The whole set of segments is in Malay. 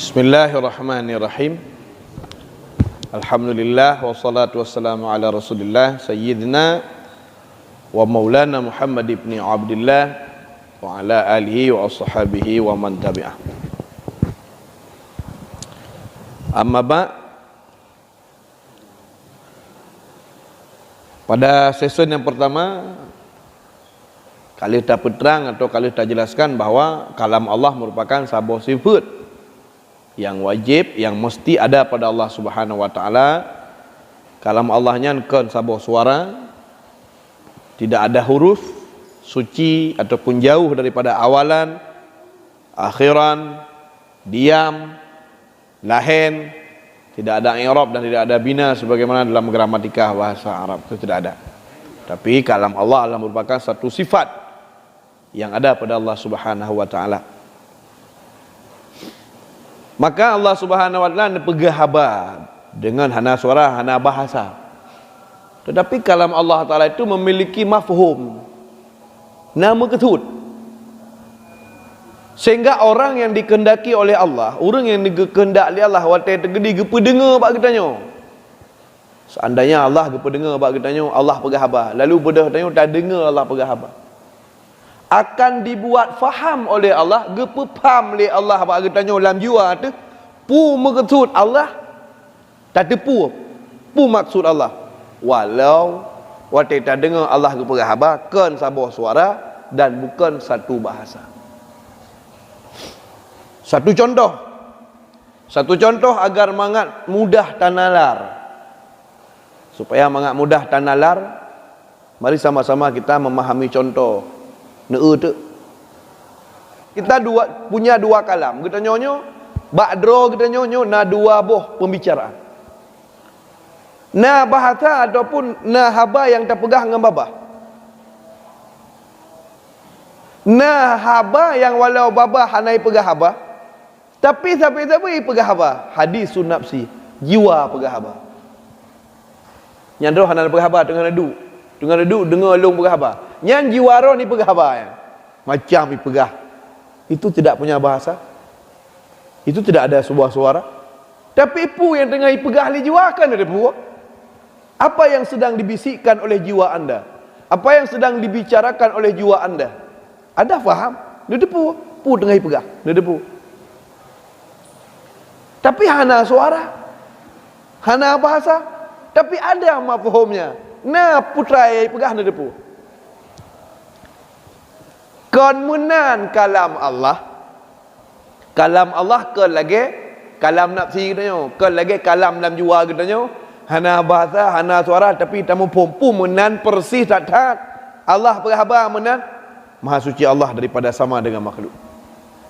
Bismillahirrahmanirrahim. Alhamdulillah wassalatu wassalamu ala Rasulillah sayyidina wa maulana Muhammad ibn Abdullah wa ala alihi wa ashabihi wa man tabi'ah. Amma ba', pada sesi yang pertama kali kita peterang atau kali kita jelaskan bahawa kalam Allah merupakan sebuah sifat yang wajib, yang mesti ada pada Allah Subhanahu wa taala. Kalam Allahnya kan sebuah suara, tidak ada huruf, suci ataupun jauh daripada awalan, akhiran, diam, lahen, tidak ada i'rab dan tidak ada bina sebagaimana dalam gramatika bahasa Arab, itu tidak ada. Tapi kalam Allah adalah merupakan satu sifat yang ada pada Allah Subhanahu wa taala. Maka Allah Subhanahu wa taala pegah haba dengan hana suara, hana bahasa. Tetapi kalam Allah taala itu memiliki mafhum, nama ketut. Sehingga orang yang dikehendaki oleh Allah, orang yang dikehendak oleh Allah watai tergedi gepa dengar bak kitanya. Seandainya Allah gepa dengar bak kitanya, Allah pegah haba. Lalu bedah tanya tak dengar Allah pegah haba. Akan dibuat faham oleh Allah, gepepam oleh Allah bak kitanya dalam jiwa tu, pu maksud Allah tak tepu, pu maksud Allah. Walau watai tak dengar Allah gepegah haba, kan sebuah suara dan bukan satu bahasa. Satu contoh agar mangat mudah tanalar. Supaya mangat mudah tanalar, mari sama-sama kita memahami contoh. Kita punya dua kalam. Kita nyonyo ba'dro, kita nyonyo na dua boh pembicaraan. Na bahasa ataupun na haba yang terpegang dengan babah. Na haba yang walau babah hanai pegah haba, tapi sampai-sampai pegah haba. Hadis sunnafsi, jiwa pegah haba. Yang roh hanai pegah haba dengan adu. Dengar long pegah haba. Yang jiwa roh ni pegah haba ya. Macam ni pegah. Itu tidak punya bahasa. Itu tidak ada sebuah suara. Tapi pu yang tengah pegah li jiwa kan ada pu. Apa yang sedang dibisikkan oleh jiwa anda? Apa yang sedang dibicarakan oleh jiwa anda? Ada faham? Dia depu. Pu tengah pegah. Dia depu. Tapi hana suara. Hana bahasa. Tapi ada mafhumnya. Nah putra yang pegah dia depu. Konmunan kalam Allah ke lagi kalam nafsi katanya, ke lagi kalam dalam jiwa katanya, hana bahasa, hana suara, tapi tamu pompu menan persis tak. Allah berhaba menan maha suci Allah daripada sama dengan makhluk.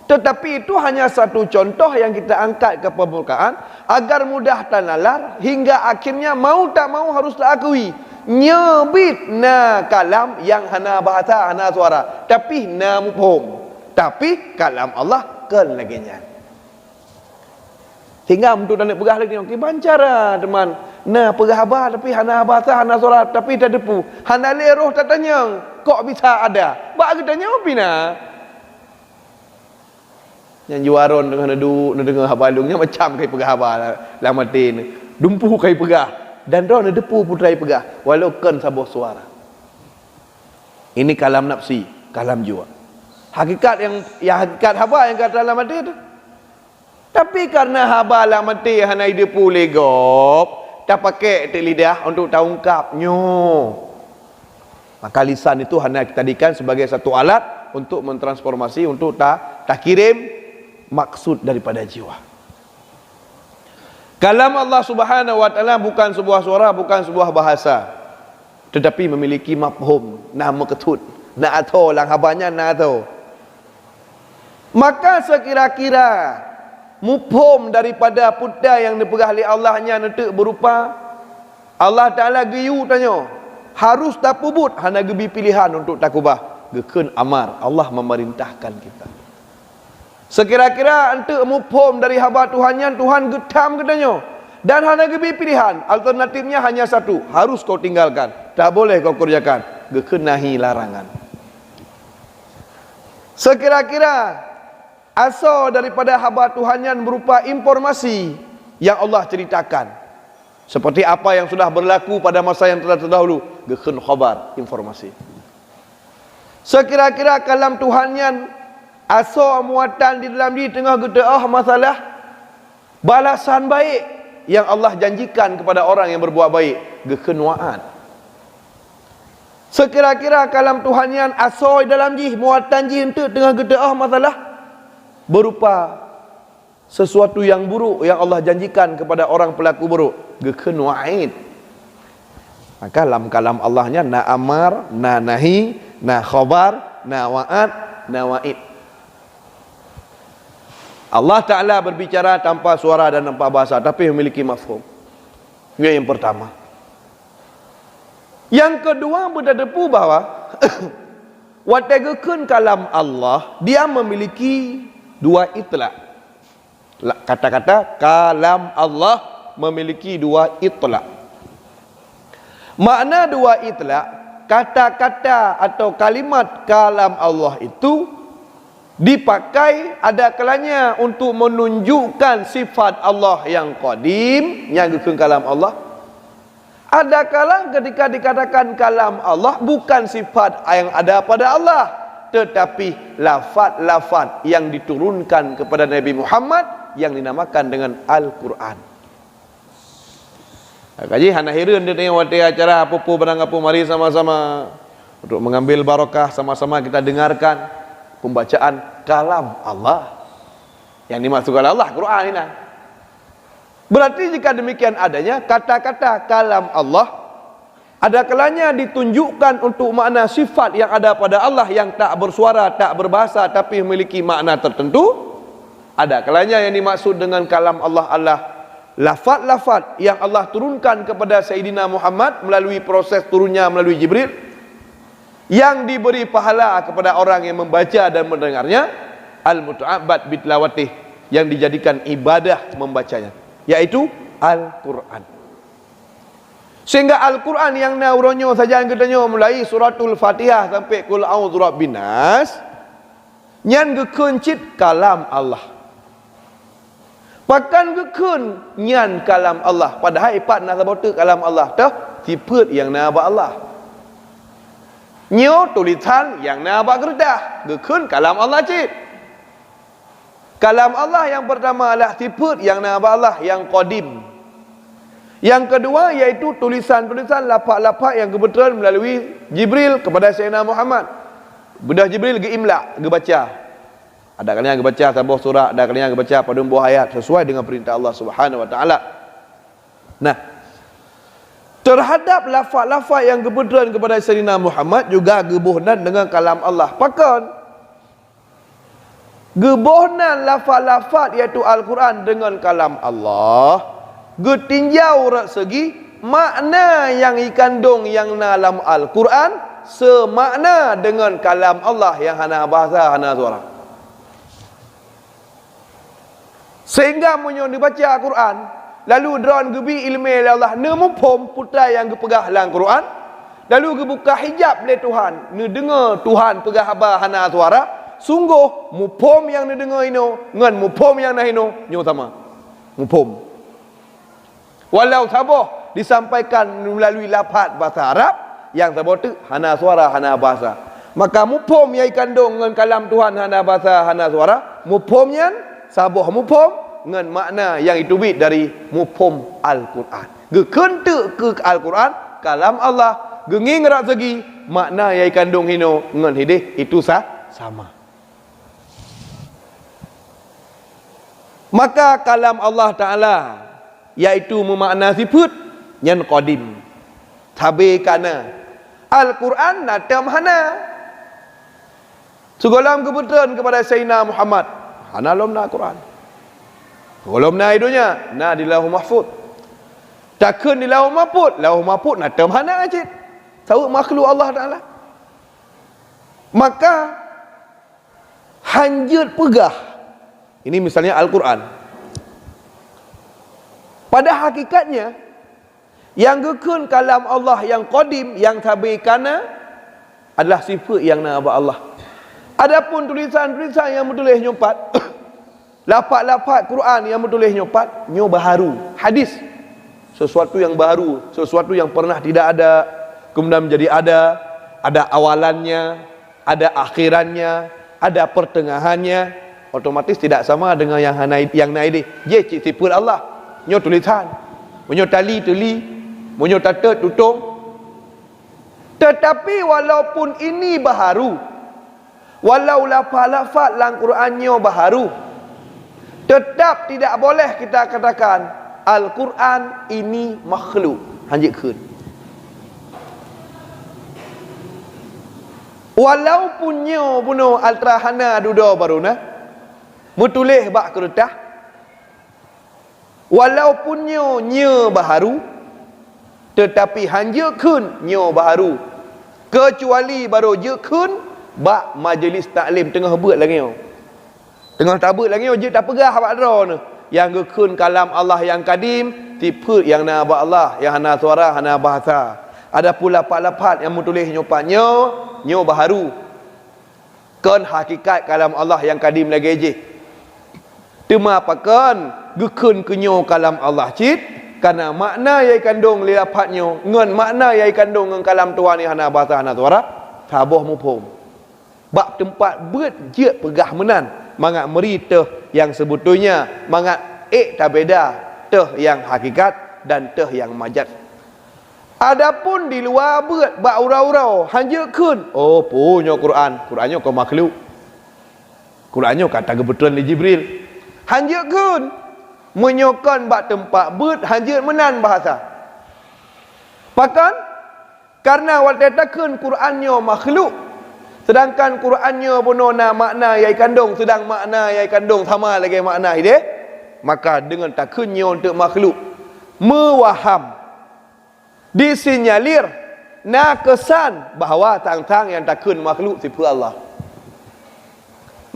Tetapi itu hanya satu contoh yang kita angkat ke permukaan agar mudah tanalar hingga akhirnya mau tak mau harus diakui nyebit na kalam yang hana bahasa, hana suara, tapi na mufhum, tapi kalam Allah kan laginya. Sehingga untuk nak pegah lagi okey bancara teman. Na pegah haba tapi hana bahasa, hana suara, tapi tak depu. Hana le roh tak tanya, kok bisa ada? Bak kita tanya opina. Yang juaron dengan duduk dengar habalungnya macam kai pegah haba lah mati ni. Dumpu kai pegah. Dan roh nak depu putrai pegah walau kan sebuah suara. Ini kalam nafsi, kalam jiwa. Hakikat yang hakikat haba yang kata dalam hati tu. Tapi karena haba dalam hati hana depu legop, tak pakai lidah untuk taungkapnya. Maka lisan itu hanya kita jadikan sebagai satu alat untuk mentransformasi, untuk tak kirim maksud daripada jiwa. Kalam Allah Subhanahu wa taala bukan sebuah suara, bukan sebuah bahasa, tetapi memiliki mafhum, nama ketut, na atau lang habanya na atau. Maka sekira-kira mafhum daripada putda yang dipegah oleh Allahnya netek berupa Allah Taala geyu tanya, harus tapubut hana gebi pilihan untuk takubah, geken amar, Allah memerintahkan kita. Sekira-kira ente mufhum dari haba Tuhannya, Tuhan getam katanya. Dan hanya gebi pilihan, alternatifnya hanya satu, harus kau tinggalkan, tak boleh kau kerjakan, gekenahi larangan. Sekira-kira asal daripada haba Tuhan yang berupa informasi yang Allah ceritakan, seperti apa yang sudah berlaku pada masa yang telah terdahulu. Gekun khabar, informasi. Sekira-kira kalam Tuhan yang asal muatan di dalam di tengah gedaah masalah balasan baik yang Allah janjikan kepada orang yang berbuat baik. Gekun wa'ad. Sekira-kira kalam Tuhan yang asal dalam jih muatan jih untuk tengah gedaah masalah berupa sesuatu yang buruk yang Allah janjikan kepada orang pelaku buruk. Gekun wa'id. Maka kalam Allahnya na amar, na nahi, na khabar, na wa'ad, na wa'id. Allah Ta'ala berbicara tanpa suara dan tanpa bahasa, tapi memiliki mafhum. Ini yang pertama. Yang kedua, berdepu bahawa watagakun kalam Allah, dia memiliki dua itlaq. Kata-kata kalam Allah memiliki dua itlaq. Makna dua itlaq, kata-kata atau kalimat kalam Allah itu dipakai ada kalanya untuk menunjukkan sifat Allah yang qadim, yang gekun kalam Allah. Ada kala ketika dikatakan kalam Allah bukan sifat yang ada pada Allah, tetapi lafaz-lafaz yang diturunkan kepada Nabi Muhammad yang dinamakan dengan Al-Quran. Kaji hana hireun dia tengok wati acara apa-apa barang apa, mari sama-sama untuk mengambil barakah, sama-sama kita dengarkan pembacaan kalam Allah. Yang dimaksudkan Allah Quran ini. Berarti jika demikian adanya kata-kata kalam Allah, ada kalanya ditunjukkan untuk makna sifat yang ada pada Allah yang tak bersuara, tak berbahasa, tapi memiliki makna tertentu. Ada kalanya yang dimaksud dengan kalam Allah adalah lafaz-lafaz yang Allah turunkan kepada Sayyidina Muhammad melalui proses turunnya melalui Jibril, yang diberi pahala kepada orang yang membaca dan mendengarnya, al-muta'abbad bitlawatih, yang dijadikan ibadah membacanya, yaitu Al-Quran. Sehingga Al-Quran yang nauronyo saja yang katanya mulai suratul Fatihah sampai kul a'udzu birabbin nas, nyan gekuncit kalam Allah. Bahkan gekun nyan kalam Allah, padahal ipat nak sabota kalam Allah tah sifat yang naba Allah. Nyo tulisan yang naba kertas, gekun kalam Allah cik. Kalam Allah yang pertama adalah sifat yang naba Allah yang qadim. Yang kedua yaitu tulisan-tulisan lafaz-lafaz yang kebetulan melalui Jibril kepada Sayyidina Muhammad. Budak Jibril ge imla, ge baca. Ada kalanya ge baca sebuah surah, ada kalanya ge baca pada buah ayat sesuai dengan perintah Allah Subhanahu wa taala. Nah, terhadap lafaz-lafaz yang kebetulan kepada Sayyidina Muhammad juga gebohnan dengan kalam Allah. Pakan gebohnan lafaz-lafaz iaitu Al-Quran dengan kalam Allah, getinjau rak segi makna yang dikandung yang dalam Al-Quran semakna dengan kalam Allah yang hana bahasa hana suara. Sehingga munyo dibaca Al-Quran lalu dron gebi ilmu Allah nemu pom putra yang gepegah dalam Quran, lalu gebuka hijab le Tuhan ne dengar Tuhan pegah haba hana suara, sungguh mupom yang ne dengar ino ngan mupom yang nah ino nyo sama mupom. Walau saboh disampaikan melalui lafaz bahasa Arab yang saboh tu hana suara hana bahasa, maka mupom yang kandung dengan kalam Tuhan hana bahasa hana suara, mupom yang saboh mupom dengan makna yang ditubik dari mupom Al-Quran. Gekentu ke Al-Quran kalam Allah, genging rak segi makna yang kandung hino dengan hidih itu sama. Maka kalam Allah Ta'ala yaitu memakna sifat yang qadim. Tabi kana Al-Quran natam hana segolam kebetulan kepada Sayyidina Muhammad hana lomna Quran. Golomna idunya na di Lauh Mahfuz. Takun di Lauh Mahfuz natam hana ajit. Tahu makhluk Allah Taala. Maka hanjut pegah. Ini misalnya Al-Quran. Pada hakikatnya yang gekun kalam Allah yang qadim yang tabi kana adalah sifat yang naba Allah. Adapun tulisan-tulisan yang bertulis nyumpat Lafaz-lafaz Quran yang bertulis nyopat, nyo baharu. Hadis, sesuatu yang baru, sesuatu yang pernah tidak ada, kemudian menjadi ada awalannya, ada akhirannya, ada pertengahannya. Otomatis tidak sama dengan yang naik je cik sifat Allah. Nyo tulisan, nyo tali, nyo tata tutung. Tetapi walaupun ini baharu, walau lafaz-lafaz dalam Qurannya baharu, tetap tidak boleh kita katakan Al-Quran ini makhluk. Hanjik kun. Walaupun nyo bunuh altrahana duda baruna, mutulih bak kertas, walaupun nyo baharu, tetapi hanjik kun nyo baharu. Kecuali baru je kun bak majlis taklim tengah buat lagi nyo. Tengah tabut lagi nyo je tak pegah bak dra ni. Yang gekun kalam Allah yang kadim, tipe yang na ba Allah, yang hana suara, hana bahasa. Ada pula lafaz yang mutulis nyopat nyo baharu. Kan hakikat kalam Allah yang kadim lagi je. Tema pakan gekun kenyo kalam Allah cit, karena makna yang kandung li lafaznya ngan makna yang kandung ngan kalam Tuhan ni hana bahasa hana suara, taboh mupum. Bak tempat beut je pegah menan, mangat meri teh yang sebetulnya, mangat tak beda teh yang hakikat dan teh yang majaz. Adapun di luar beut bak urau-urau hanjekeun, oh punya Qurannya kau makhluk. Qurannya kata kebetulan di Jibril. Hanjekeun menyokon bak tempat beut hanjut menan bahasa. Pakan karena waltatakeun Qurannya makhluk, sedangkan Qurannya punona makna yang kandung, sedang makna yang kandung sama lagi makna ide, maka dengan takunnya untuk makhluk mewaham, disinyalir na kesan bahawa tang-tang yang takun makhluk sifat Allah.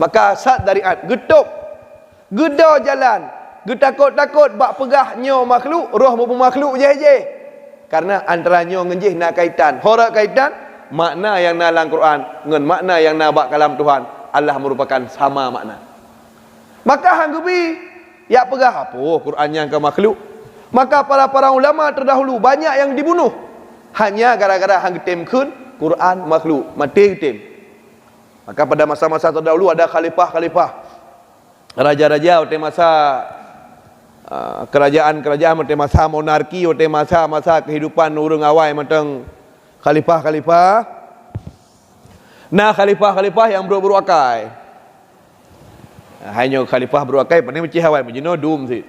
Maka sat dari getuk geda jalan, getakut-takut bak pegahnya makhluk, roh maupun makhluk je. Karena antaranya ngejih nak kaitan, horak kaitan makna yang na dalam Quran dengan makna yang na bak kalam Tuhan, Allah merupakan sama makna. Maka hang gebi ya pegah apa Quran yang ke makhluk. Maka para ulama terdahulu banyak yang dibunuh hanya gara-gara hang temkeun Quran makhluk, mati tem. Maka pada masa-masa terdahulu ada khalifah-khalifah, raja-raja pada masa kerajaan-kerajaan, pada masa monarki, pada masa kehidupan urang awai matang khalifah-khalifah. Nah, khalifah-khalifah yang beruakai. Hanya khalifah beruakai pandai meci hawai menjino dum si.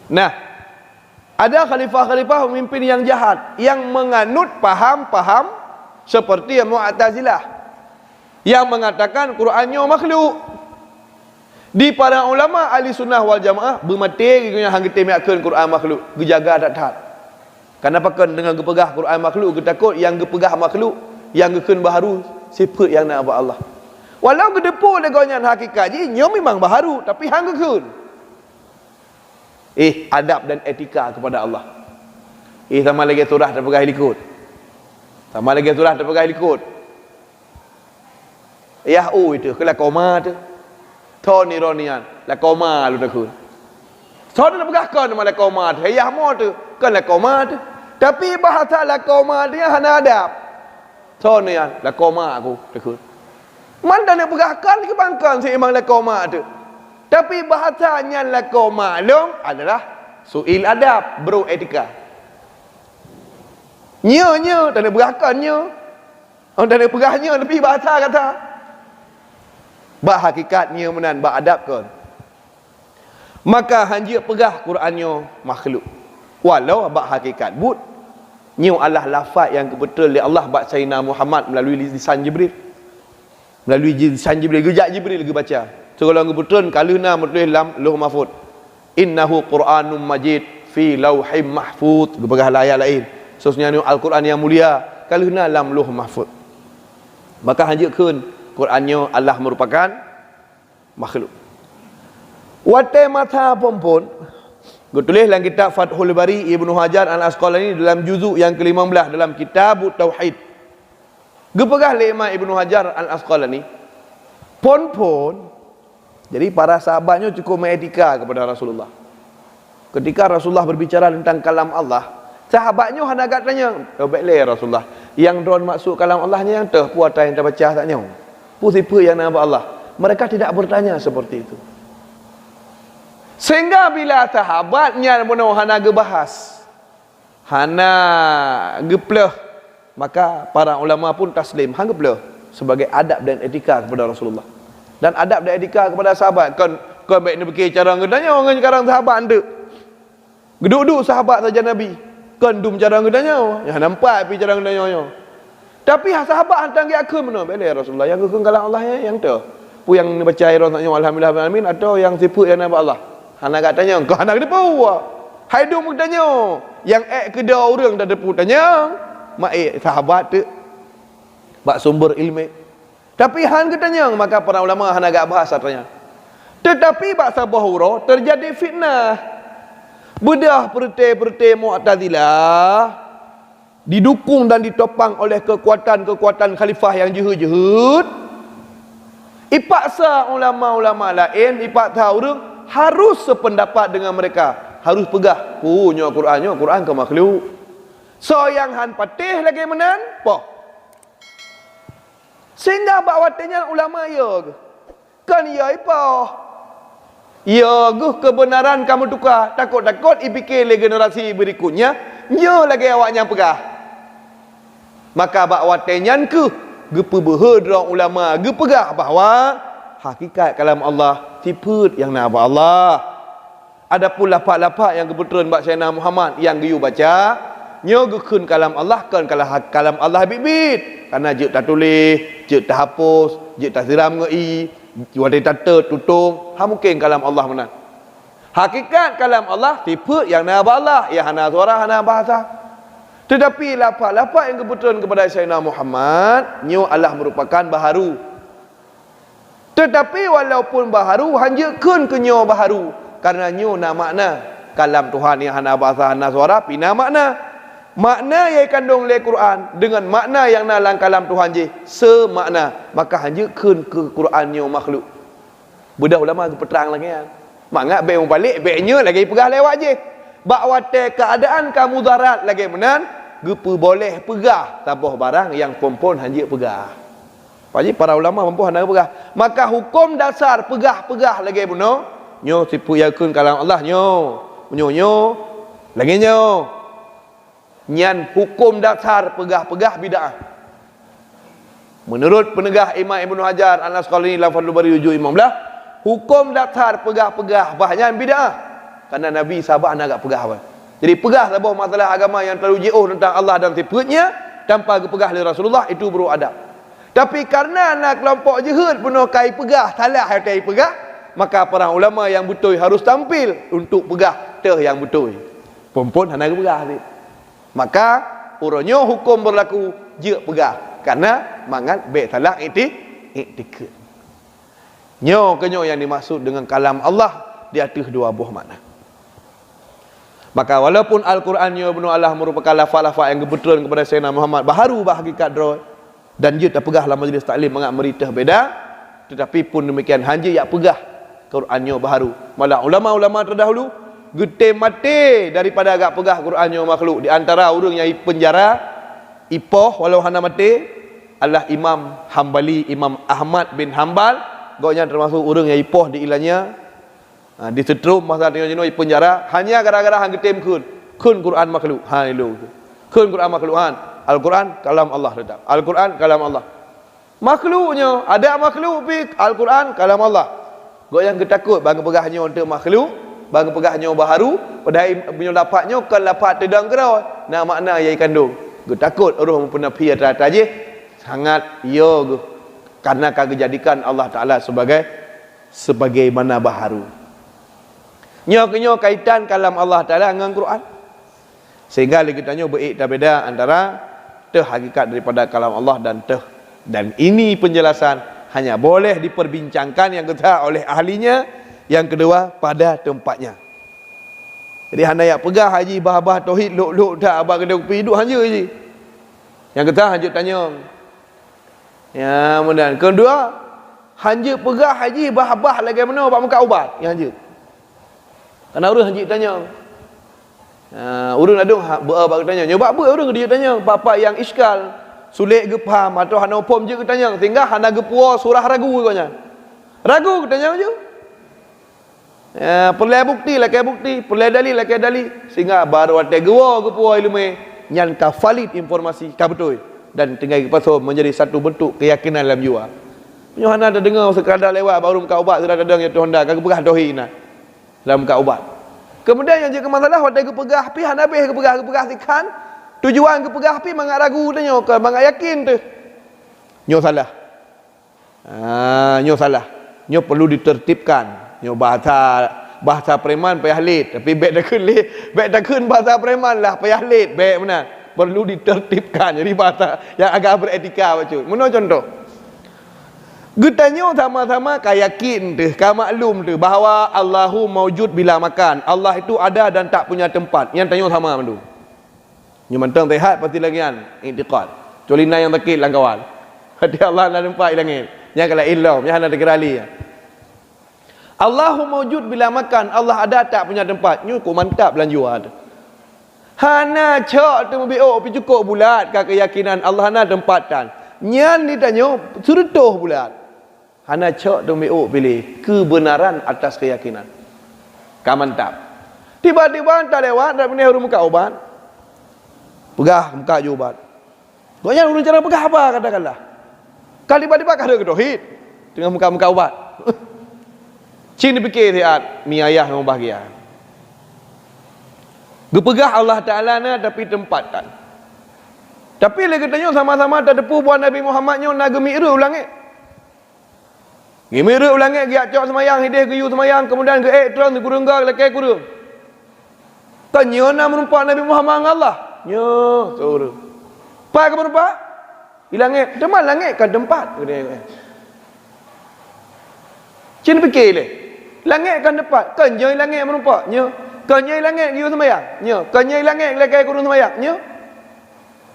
Nah, ada khalifah-khalifah pemimpin yang jahat yang menganut paham-paham seperti Mu'tazilah yang mengatakan Qurannya makhluk. Di para ulama ahli sunnah wal jamaah bermati guna hang kita miakeun Quran makhluk, gejaga tak. Kenapa kan dengan gepegah Quran makhluk, getakut yang gepegah makhluk, yang gekeun baharu sifat yang nak buat Allah. Walau gedepu legonyan hakikat ji, nyo memang baharu tapi hang gekeun. Adab dan etika kepada Allah. Sama lagi surah terpegah likut. Sama lagi surah terpegah likut. Itu kela koma tu. Toni ronian, la koma lu takun. Toni nak pegahkan nama la koma tu. Yah mo tu, kan la koma tu. Tapi bahasa la koma dia hana adab. Toni la koma aku takun. Mana nak pegahkan kebangkan si imam la koma tu. Tapi bahasanya lako maklum adalah suil adab, bro etika. Nya tak nak berahkannya. Orang tak nak perahnya lebih bahasa kata. Bak hakikatnya menan, bak adab kan. Maka hanjir pegah Qurannya makhluk. Walau bak hakikat but. Nya Allah lafaz yang kebetul oleh Allah bak Sayyidina Muhammad melalui lisan Jibril. Melalui lisan Jibril, gejak Jibril lagi baca. So kalau ngebetul kaluna menulis dalam Lauh Mahfuz. Innahu Qur'anum Majid fi Lauhim Mahfuz. Berbagai ayat lain. Sesungguhnya Al-Quran yang mulia kaluna dalam Lauh Mahfuz. Maka hanjirkeun Qurannya Allah merupakan makhluk. Wate mata pompon. Getulis dalam kitab Fathul Bari Ibnu Hajar Al-Asqalani dalam juzuk yang ke-15 dalam Kitabut Tauhid. Gepegah le Imam Ibnu Hajar Al-Asqalani. Pon-pon Jadi para sahabatnya cukup mengetika kepada Rasulullah. Ketika Rasulullah berbicara tentang kalam Allah, sahabatnya hendak agak tanya, baiklah Rasulullah, yang drone maksud kalam Allahnya yang teh puatan yang terbaca taknya. Siapa yang nama Allah? Mereka tidak bertanya seperti itu. Sehingga bila sahabatnya benar hana gebahas, hana gepleh, maka para ulama pun taslim hang gepleh sebagai adab dan etika kepada Rasulullah. Dan adab dan etika kepada sahabat. Kan baik ni fikir cara ngedanya orang sekarang sahabat anda. Geduk-duk sahabat saja Nabi. Kan dum cara ngedanya. Ya nampak pi cara ngedanya. Tapi sahabat hantar ke aku mana? Baiklah Rasulullah yang aku kalam Allah yang tu. Pu yang baca ayat alhamdulillah alamin atau yang sibuk yang nama Allah. Hana kat tanya, kau hana ke depu? Hai dum tanya. Yang kedua orang dah depu tanya. Mak sahabat tu bak sumber ilmu. Tapi han katanya, maka para ulama han agak bahas katanya. Tetapi bak sabahura terjadi fitnah. Bedah perti Mu'tazilah didukung dan ditopang oleh kekuatan-kekuatan khalifah yang jehud-jehud. Ipaksa ulama-ulama lain, ipaksa orang harus sependapat dengan mereka, harus pegah. Nyo Quran ke makhluk. So yang han patih lagi menan, poh. Sehingga bakwatnya ulama ya kan ya ipoh. Ya kebenaran kamu tukar, takut-takut ipikir le generasi berikutnya, nyo lagi awaknya pegah. Maka bakwatnya ke gepebehedra ulama gepegah bahawa hakikat kalam Allah sifat yang nama Allah. Adapun lapak-lapak yang kebetulan bak Sayyidina Muhammad yang geyu baca, nyo gekun kalam Allah kan kalam Allah bibit. Karena je tak tulis, je tak hapus, je tak siram ngei, wadi tata tutung, ha mungkin kalam Allah menang. Hakikat kalam Allah sifat yang nama Allah, ya hana suara hana bahasa. Tetapi lapak-lapak yang kebetulan kepada Sayyidina Muhammad, nyo Allah merupakan baharu. Tetapi walaupun baharu, hanya kun ke nyo baharu. Karena nyo na makna. Kalam Tuhan yang hana bahasa, hana suara, pina makna. Makna yang kandung le Quran dengan makna yang nalang kalam Tuhan je semakna, maka hanya kun ke Quran nyo makhluk. Budak ulama tu peterang lagi kan. Mangat be balik, be-nya lagi pegah lewat je. Bakwate keadaan kamu darat lagi menan, gepu boleh pegah tabuh barang yang pompon hanya pegah. Jadi para ulama mampu hendak pegah. Maka hukum dasar pegah-pegah lagi benar. Nyo sipu yakun kalam Allah nyo. Nyo lagi nyo. Nyan hukum dasar pegah-pegah bid'ah. Menurut penegah Imam Ibn Hajar Al-Asqalani dalam Fathul Bari hujung 15, hukum dasar pegah-pegah bahagian bid'ah. Karena Nabi sahabat agak pegah apa. Jadi pegah sebuah masalah agama yang terlalu jauh tentang Allah dan sifatnya tanpa pegah oleh Rasulullah, itu baru adab. Tapi karena anak kelompok jehud penuh kai pegah, salah hai pegah, maka para ulama yang betul harus tampil untuk pegah teh yang betul. Pompon hana pegah ni. Maka uronyo hukum berlaku je pegah karena mangat be salah iktikad. Nyo kenyo yang dimaksud dengan kalam Allah di atas dua buah makna. Maka walaupun Al-Quran nyo benar Allah merupakan lafaz-lafaz yang kebetulan kepada Sayyidina Muhammad baharu hakikat droy dan je tak pegah dalam majlis taklim mangat meritah beda, tetapi pun demikian hanya yak pegah Quran nyo baharu. Malah ulama-ulama terdahulu gede mati daripada agak pegah Quran yang makhluk. Di antara orang yang penjara ipoh walau hana mati adalah Imam Hambali, Imam Ahmad bin Hanbal. Gaunya termasuk orang yang ipoh di ilahnya disetrum masa tengah jenuh penjara hanya gara-gara hang getem kun Quran makhluk. Ha itu kun Quran makhluk han. Al-Quran kalam Allah tetap. Al-Quran kalam Allah. Makhluknya ada makhluk pi Al-Quran kalam Allah. Gau yang ketakut bang pegahnya untuk makhluk, bang pegahnya baharu, padahal punya lapaknya kan lapak tedang kerau. Nah makna yang kandung. Gue takut orang pernah pi atas je sangat yo karena kagak jadikan Allah Taala sebagai mana baharu. Nyo kaitan kalam Allah Taala dengan Quran. Sehingga kita nyo berbeza antara hakikat daripada kalam Allah dan ini penjelasan hanya boleh diperbincangkan yang kedua oleh ahlinya, yang kedua pada tempatnya. Jadi hanya yang pegah haji bah tauhid luk tak abang kena hidup hanya je. Yang kedua hanya tanya. Ya, kemudian kedua hanja perah haji bah-bah lagi mana bak muka ubat yang hanja. Karena orang haji tanya. Urang adung bak tanya. Nyoba apa orang dia tanya, bapa yang iskal, sulit ge faham atau hana upom je ke tanya. Tinggal hana ge puas surah ragu katanya. Ragu ke tanya je. Perlu bukti lah kayak bukti, perlu dalil lah kayak dalil. Sehingga baru ada gewa ke puas ilmu yang ka valid informasi ka betul dan tinggal pasal menjadi satu bentuk keyakinan dalam jiwa. Hana ada dengar sekadar lewat baru muka ubat sudah ada yang Honda kagak pegah dohina dalam muka ubat. Kemudian yang jadi masalah waktu kepegah api han habis kepegah sikan tujuan kepegah api mangak ragu tanya ke mangak yakin tu nyo salah. Nyo salah, nyo perlu ditertibkan, nyo bahasa preman payah late tapi baik dah kun bahasa preman lah payah late baik benar perlu ditertibkan jadi bahasa yang agak beretika macam mana contoh Getanya sama-sama ka yakin tu, ka maklum tu bahawa Allahu maujud bila makan. Allah itu ada dan tak punya tempat. Yang tanya sama tu. Yang mentang tehat pasti lagi kan i'tiqad. Colina yang takil lang kawan. Hati Allah ada tempat langit. Yang kalau ilmu, yang ada kerali. Allahu maujud bila makan. Allah ada tak punya tempat. Nyu ku mantap lanjua tu. Hana cak tu mbiok pi cukup bulat ka keyakinan Allah ada tempatan. Nyan ditanya suruh bulat. Hana cak tu mbiok pilih kebenaran atas keyakinan. Ka mantap. Tiba-tiba tak lewat dak punya muka ubat. Pegah muka je ubat. Banyak urang cara pegah apa katakanlah. Kali tiba-tiba kada ke tauhid dengan muka-muka ubat. Cing dipikir siat mi ayah yang bahagia. Gepegah Allah Ta'ala na tapi tempatan. Tapi lagi tanya sama-sama tak depu buat Nabi Muhammad nyo nak gemiru ulangit. Gemiru ulangit gi acok semayang hidih geyu semayang kemudian ge terus kurung ga lekai kurung. Tanya na merumpak Nabi Muhammad dengan Allah. Nyo suruh. Pak ke merumpak? Ilangit, demal langit kan tempat. Cing fikir le. Langit kan tempat. Kan jai langit merumpak. Nyo. Kan jai langit giu semayang. Nyo. Kan jai langit lekai kurung semayang. Nyo.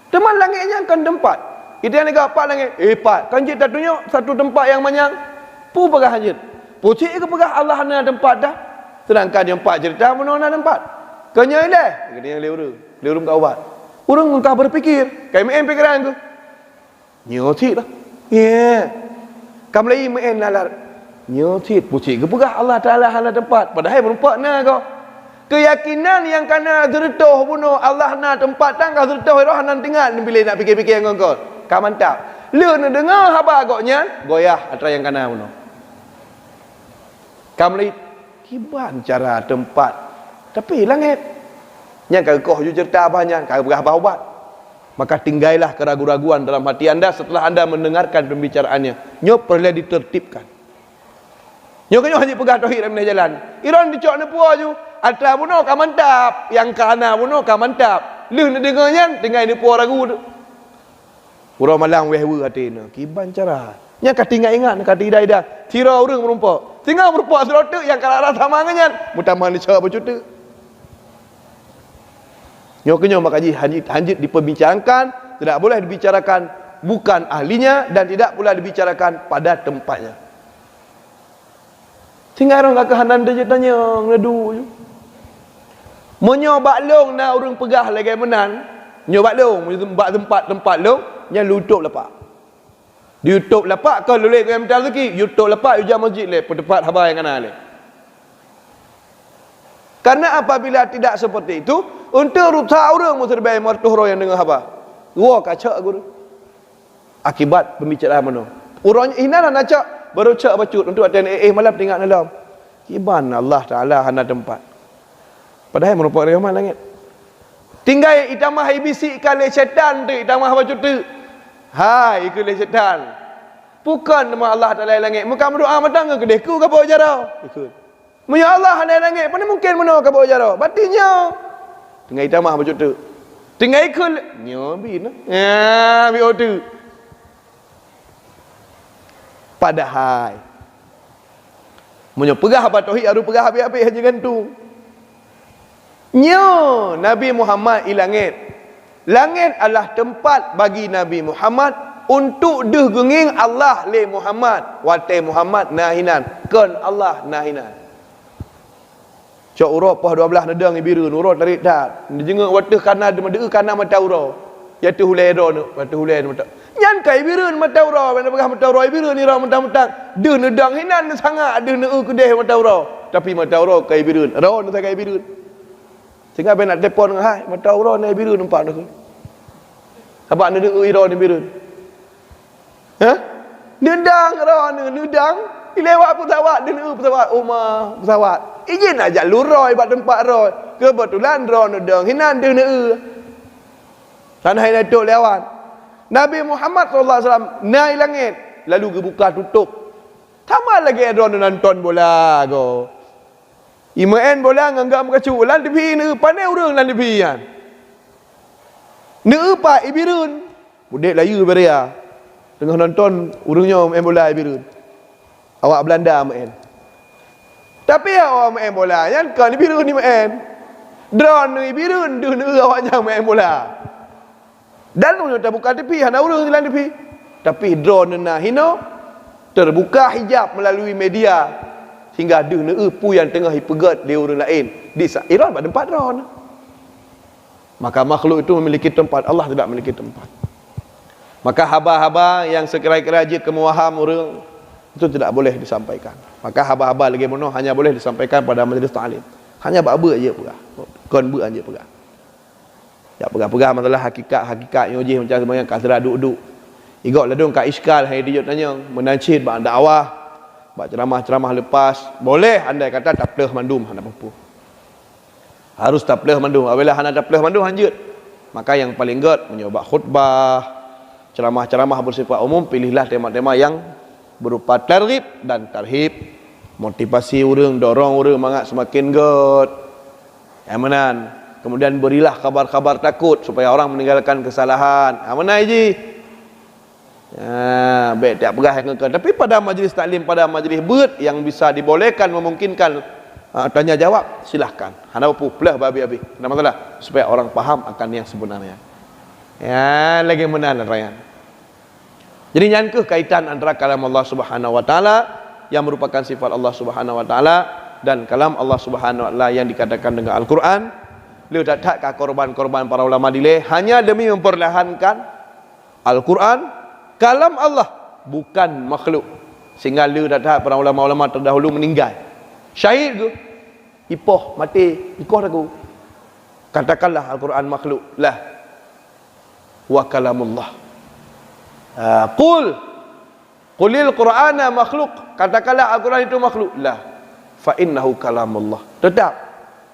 Teman langitnya kan tempat. Kita yang negara pak langit. Pak. Kan cik tak tunjuk satu tempat yang manyang. Pu pegah hajit. Pu cik ke pegah Allah na tempat dah. Sedangkan yang pak cerita mana tempat. Kan jai dah. Kita yang lewur kau buat. Urang engkau berfikir. Kai main pikiran ku. Nyotit lah. Ya. Kam lai main nalar. Nyotit pu cik ke pegah Allah Taala hana tempat. Padahal merumpak na kau. Keyakinan yang kana zertoh bunuh Allah na tempat tang kau zertoh roh nan tinggal bila nak fikir-fikir dengan kau. Kau mantap. Lu nak dengar apa agaknya? Goyah atra yang kana bunuh. Kam lai kiban cara tempat. Tapi langit. Yang kau ju cerita banyak, kau berapa ubat. Maka tinggallah keraguan-raguan dalam hati anda setelah anda mendengarkan pembicaraannya. Nyo perlu ditertibkan. Nyo kanyo hanya pegah tauhid dalam jalan. Iran dicok ne puah ju. Atra buno ka mantap, yang kana buno ka mantap. Lu nak dengarnya tinggal ni puah ragu tu. Urang malang wehwe hati ne. Kiban cara. Nya ka tinggal ingat ka tidak. Tira urang merumpak. Tinggal merumpak serotek yang kalau rasa manganyan. Mutamah ni cara bercuta. Nyokenyo makaji hanjit diperbincangkan, tidak boleh dibicarakan bukan ahlinya dan tidak pula dibicarakan pada tempatnya. Tinggal orang kakak hanan dia tanya ngadu. Menyobak long na urang pegah lagi menan. Nyobak long, tempat long, nya lutuk lepak. Di YouTube lepak kau lulek kau minta rezeki, YouTube lepak ujar masjid le, tempat haba yang kana le. Karena apabila tidak seperti itu, untuk rusak orang musyribay martuhro yang dengan haba. Dua kacak guru. Akibat pembicaraan mana? Urang ina nak cak baru cak bacut untuk atan malam tinggal dalam. Kiban Allah Taala hana tempat. Padahal merupakan rahmat langit. Tinggal itamah ibisi kali syaitan tu, itamah bacut tu. Hai ikut syaitan. Bukan nama Allah Taala langit. Muka berdoa matang ke kedekku ke bawa jarau. Ikut. Ya Allah hana langit, mana mungkin mana ke bawa jarau? Batinnya. Tinggal itamah bacut tu. Tinggal ikut nyobi nah. Ya, bi otu. Padahal menyepegah apa tauhid aru pegah habis-habis haji gantung. Nyo Nabi Muhammad i langit. Langit adalah tempat bagi Nabi Muhammad untuk deh genging Allah le Muhammad wate Muhammad nahinan kan Allah nahinan cok urah pah 12 nedang ibiru urah tarik dah jenguk wate kana de kana mata urah ya tu hulai do wate hulai mata nyan kai ibirun mata urah mana pegah mata urah ibiru ni ra mentang-mentang de nedang hinan sangat de neu kedeh mata urah tapi mata urah kai ibirun ra nu kai ibirun sehingga ben nak telefon hai mata urah ni ibiru nampak dah apa nak neu ira ni ibirun ha? Nedang roh nedang lewat pesawat dia pesawat rumah pesawat izin ajak luroi bak tempat roh kebetulan roh nedang hinan dia tanah ini tok lewat Nabi Muhammad SAW naik langit lalu buka tutup sama lagi roh nonton bola go imaen bola nganggap mekacu lan tepi ne pandai urang lan tepi kan ne pak ibirun budak layu beria tengah nonton urungnya main bola biru awak Belanda main tapi awak main bola yang kan biru ni main drone ni biru dulu awaknya main bola dan lu tak buka tepi hana urung jalan tepi tapi drone na hino terbuka hijab melalui media sehingga deu pu yang tengah hipegat dia orang lain di Iran pada tempat drone maka makhluk itu memiliki tempat Allah tidak memiliki tempat. Maka haba-haba yang sekira-kira je kemewaham orang itu tidak boleh disampaikan. Maka haba-haba lagi mono hanya boleh disampaikan pada majlis ta'lim. Hanya bab aja pegah. Kon bu aja pegah. Ya pegah-pegah masalah hakikat yang je macam sembahyang kasra duduk. Igok ladung ka iskal hai dia tanya menancid bab dakwah, bab ceramah-ceramah lepas, boleh andai kata tapleh mandum hana apa. Harus tapleh mandum. Apabila hana tapleh mandum hanjut. Maka yang paling god menyoba khutbah ceramah-ceramah bersifat umum, pilihlah tema-tema yang berupa targhib dan tarhib, motivasi orang, dorong orang semangat semakin good. Amanan. Kemudian berilah kabar-kabar takut supaya orang meninggalkan kesalahan. Amanah ji. Baik tak pegah yang tapi pada majlis taklim, pada majlis beut yang bisa dibolehkan memungkinkan tanya jawab, silahkan. Hana apa pelah babi-babi. Tidak masalah supaya orang faham akan yang sebenarnya. Ya, lagi menahan rayan. Jadi nyankeh kaitan antara kalam Allah Subhanahu wa taala yang merupakan sifat Allah Subhanahu wa taala dan kalam Allah Subhanahu wa taala yang dikatakan dengan Al-Quran. Beliau tak korban-korban para ulama dileh hanya demi memperlahankan Al-Quran kalam Allah bukan makhluk. Sehingga beliau tak para ulama-ulama terdahulu meninggal. Syahid ke? Ipoh mati, ikoh aku. Katakanlah Al-Quran makhluk. Lah. Wa kalamullah. Qulil Qur'ana makhluk, katakanlah Al-Quran itu makhluk. Lah, fa innahu kalamullah. Tetap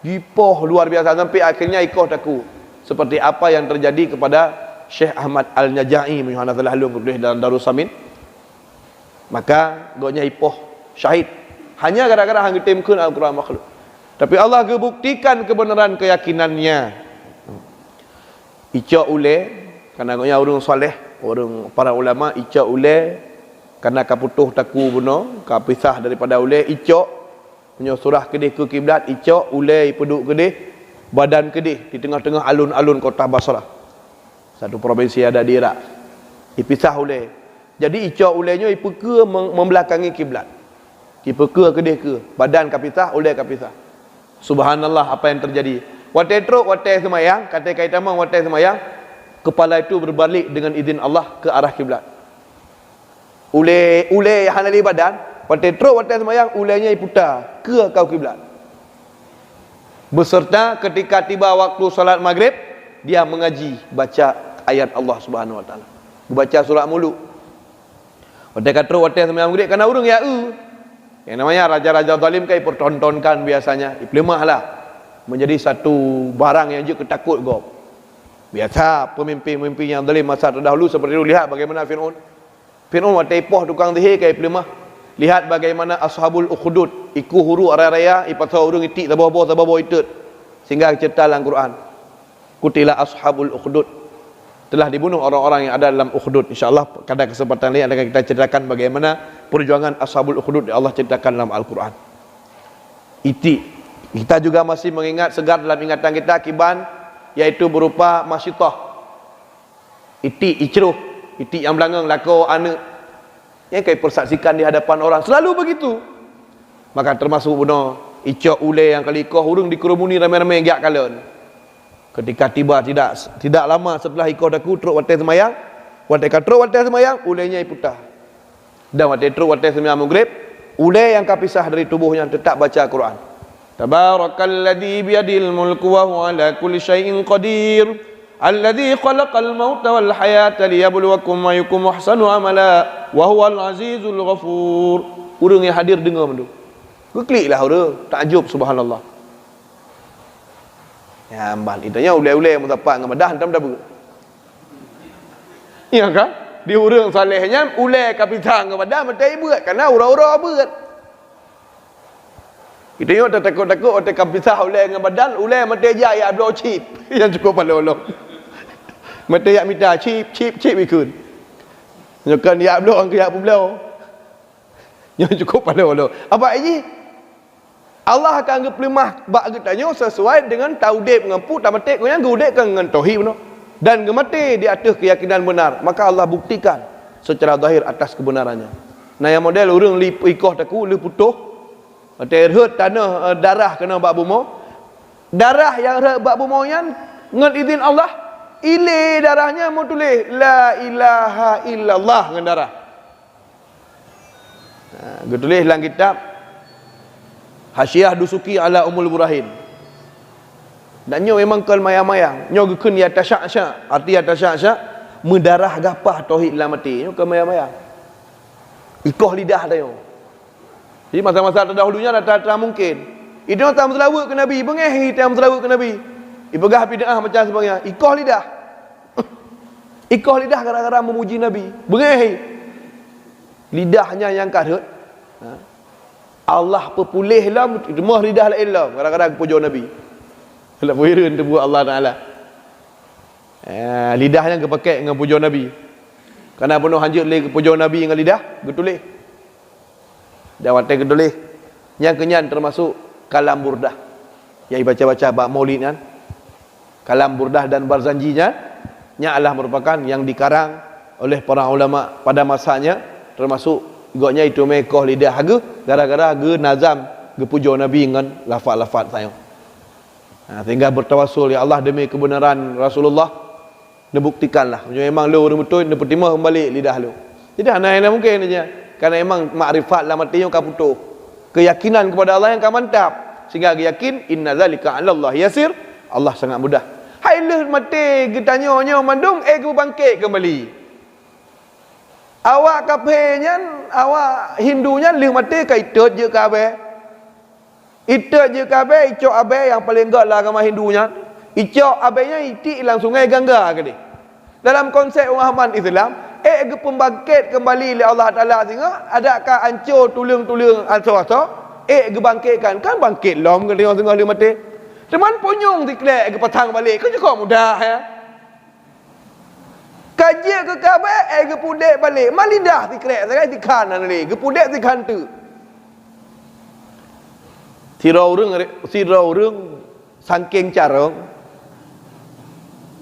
gipoh luar biasa sampai akhirnya ikoh taku seperti apa yang terjadi kepada Syekh Ahmad Al-Najai Muhammad Al-Halum dalam Darussamin. Maka gonya ipoh syahid hanya gara-gara hang timkeun Al-Quran makhluk. Tapi Allah gebuktikan kebenaran keyakinannya. Icak ule karena gonya urang soleh, orang para ulama icak ule karena kaputuh taku beno kapisah daripada ule icak punya surah kedih ke kiblat icak ule peduk kedih badan kedih di tengah-tengah alun-alun kota Basrah satu provinsi ada di Iraq dipisah ule jadi icak ulenya ipeke membelakangi kiblat ipeke kedih ke badan kapisah ule kapisah subhanallah apa yang terjadi wate truk wate semayang kata kaitan wate semayang kepala itu berbalik dengan izin Allah ke arah kiblat. Ule yang hanali badan, wate truk wate semayang, ulenya iputar ke kau kiblat. Beserta ketika tiba waktu salat maghrib, dia mengaji baca ayat Allah Subhanahu wa taala. Baca surah Muluk. Wate truk wate semayang maghrib karena urang ya yang namanya raja-raja zalim kai pertontonkan biasanya. Iplemahlah menjadi satu barang yang je ketakut gop. Biasa pemimpin-pemimpin yang zalim masa terdahulu seperti itu. Lihat bagaimana Fir'aun watai poh tukang zihir kai pelimah. Lihat bagaimana ashabul ukhdud iku huru araya ipatau urung itik tabawa itut sehingga cerita dalam Quran kutila ashabul ukhdud telah dibunuh orang-orang yang ada dalam ukhdud. InsyaAllah pada kesempatan lain akan kita ceritakan bagaimana perjuangan ashabul ukhdud yang Allah ceritakan dalam Al-Quran. Itik kita juga masih mengingat segar dalam ingatan kita kiban yaitu berupa masyitah itik icruh itik yang belakang lako anak. Yang kau persaksikan di hadapan orang. Selalu begitu. Maka termasuk benar icok ulai yang kalikoh urung dikerumuni ramai-ramai giak kalian. Ketika tiba tidak lama setelah ikoh daku teruk watai semayang, watai katruk watai semayang, ulainya iputah. Dan watai teruk watai semayang maghrib, ulai yang kapisah dari tubuhnya tetap baca Quran. Tabarakalladzi biyadil mulku wa huwa ala kulli syai'in qadir. Alladzi khalaqal mauta wal hayata liyabluwakum ayyukum ahsanu amala wa huwal azizul ghafur. Urang yang hadir dengar mendu. Kliklah orang, takjub subhanallah. Ya ambal itanya ulai-ulai mutapak dengan madah hentam dah ber. Ya kan? Di urang salehnya ulai kapitan dengan madah mata buat kerana ura-ura berat. Kita tengok takut-takut otak kapitan ulai dengan badan, ulai mata jaya blow chip yang cukup pada Allah. Mata yak minta chip ikut. Nyokan yak blow ang yak blow. Yang cukup pada Allah. Apa ini? Allah akan anggap lemah bak getanya sesuai dengan taudib ngampu tamatik yang gudek kan dengan tauhid benar dan gemati di atas keyakinan benar, maka Allah buktikan secara zahir atas kebenarannya. Nah yang model urang li ikoh taku li putuh mate reut tanah darah kena bak bumo, darah yang reut bak bumo yan ngan izin Allah ile darahnya mau tulis la ilaha illallah dengan darah. Nah, tulis dalam kitab Hasyiah Dusuki ala Umul Burahin. Dan nyo memang kal mayang-mayang. Nyo gekun ya tasyak-syak. Arti ya tasyak-syak mendarah gapah tauhid la mati. Nyo kal mayang-mayang. Ikoh lidah dah nyo. Jadi masa-masa terdahulunya tak mungkin. Itu tak selawat ke Nabi, bengehi tak selawat ke Nabi. Ibagah bid'ah macam sebagainya. Ikoh lidah. Ikoh lidah gara-gara memuji Nabi. Bengehi. Lidahnya yang karut. Allah pepulih lah demah lidah la ilah kadang-kadang puja Nabi. Lah pujian tu buat Allah Taala. Lidahnya kepakai dengan puja Nabi. Karena penuh hanjut le puja Nabi dengan lidah, getulih. Dan watai getulih. Yang kenyan termasuk kalam burdah. Yang baca-baca bab Maulid kan. Kalam burdah dan barzanjinya nya adalah merupakan yang dikarang oleh para ulama pada masanya, termasuk goknya itu mekoh lidah haga gara-gara ge nazam ge puja Nabi dengan lafaz-lafaz saya. Sehingga bertawassul ya Allah demi kebenaran Rasulullah dibuktikanlah memang lu orang betul dia pertimah kembali lidah lu. Jadi ana mungkin aja karena memang makrifat lah matinya ka putuh. Keyakinan kepada Allah yang ka mantap sehingga yakin inna zalika 'ala Allah yasir. Allah sangat mudah. Hai lu mati ge tanya-nya mandung ge bangkit kembali. Awak kafirnya, awak Hindunya lih mati ke itut je kabeh. Itut je kabeh, icok abe yang paling gak lah agama Hindunya. Icok abenya itik ilang sungai Gangga ke dia. Dalam konsep pemahaman Islam, ke pembangkit kembali oleh Allah Taala sehingga adakah hancur tulung-tulung asal-asal, ke bangkitkan kan bangkit lom ke tengah-tengah lih mati. Teman punyung diklek ke petang balik, kan cukup mudah ya. Kaji ke kabeh ke pudek balik malidah tikrek sangat tikan nali ke pudek tikan tu sirau urang saking carong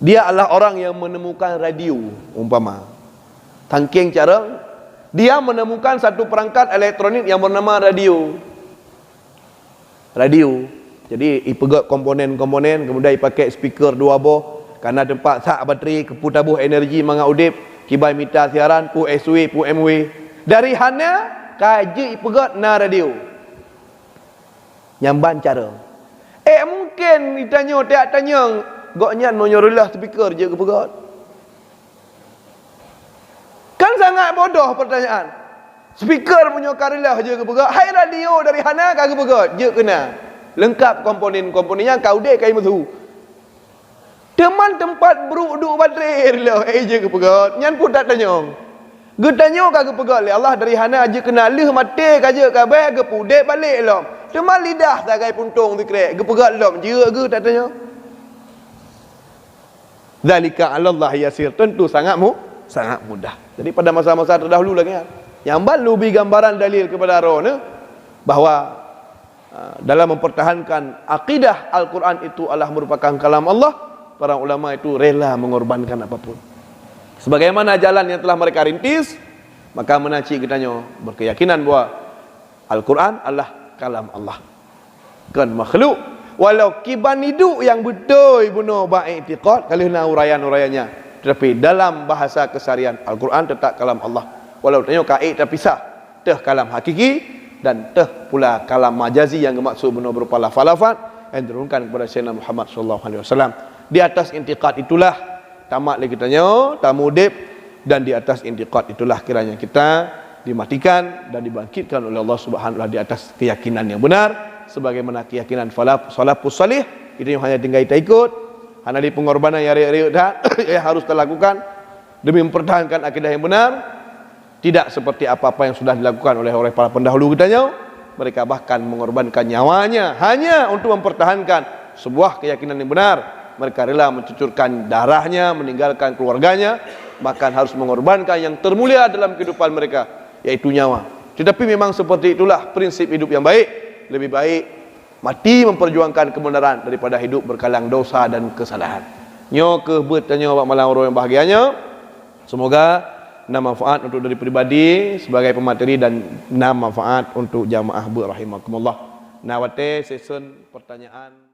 dia adalah orang yang menemukan radio umpama saking carong dia menemukan satu perangkat elektronik yang bernama radio jadi ipegat komponen-komponen kemudian dipakai speaker dua boh karena tempat sak bateri keputabuh energi manga udip kibai mita siaran pu SW pu MW dari hana kaji pegat na radio nyamban cara mungkin ditanya tak tanya goknya nonyorulah speaker je ke pegat kan sangat bodoh pertanyaan speaker punya karilah je ke pegat hai radio dari hana ke pegat je kena lengkap komponen-komponennya kau dek kai mazu teman tempat beruduk badrir lah je ke pegat nyan pun tak tanya getanya ke pegat Allah dari hana aja kena lih mati kaje kabeh ke pudek balik lah teman lidah sagai puntung zikrek ke pegat lah je ke tak tanya zalika 'ala Allah yasir tentu sangat mudah. Jadi pada masa-masa terdahulu lagi yang balu bi gambaran dalil kepada roh bahawa dalam mempertahankan akidah Al-Quran itu adalah merupakan kalam Allah. Para ulama itu rela mengorbankan apapun. sebagaimana jalan yang telah mereka rintis, maka menaci kitanya berkeyakinan bahawa Al-Quran adalah kalam Allah, kan makhluk. Walau kiban hidup yang betul bunuh baik i'tiqad kalau nak uraian-uraiannya, tetapi dalam bahasa keseharian Al-Quran tetap kalam Allah. Walau tanya kait terpisah, teh kalam hakiki dan teh pula kalam majazi yang bermaksud bunuh berupa lafaz-lafaz yang diturunkan kepada Sayyidina Muhammad sallallahu alaihi wasallam. Di atas i'tiqad itulah tamat lagi tanya tamudib, dan di atas i'tiqad itulah kiranya kita dimatikan dan dibangkitkan oleh Allah Subhanahu wa taala di atas keyakinan yang benar sebagaimana keyakinan salafus salih. Itu yang hanya tinggal kita ikut, hanya di pengorbanan yang riuk-riuk dah yang harus kita lakukan demi mempertahankan akidah yang benar, tidak seperti apa-apa yang sudah dilakukan oleh para pendahulu kitanya. Mereka bahkan mengorbankan nyawanya hanya untuk mempertahankan sebuah keyakinan yang benar. Mereka rela mencucurkan darahnya, meninggalkan keluarganya, bahkan harus mengorbankan yang termulia dalam kehidupan mereka, yaitu nyawa. Tetapi memang seperti itulah prinsip hidup yang baik. Lebih baik mati memperjuangkan kebenaran daripada hidup berkalang dosa dan kesalahan. Nyo ke bertanya awak malam orang yang bahagianya. Semoga nam manfaat untuk dari pribadi sebagai pemateri dan nam manfaat untuk jamaah berahimakumullah. Nawate session pertanyaan.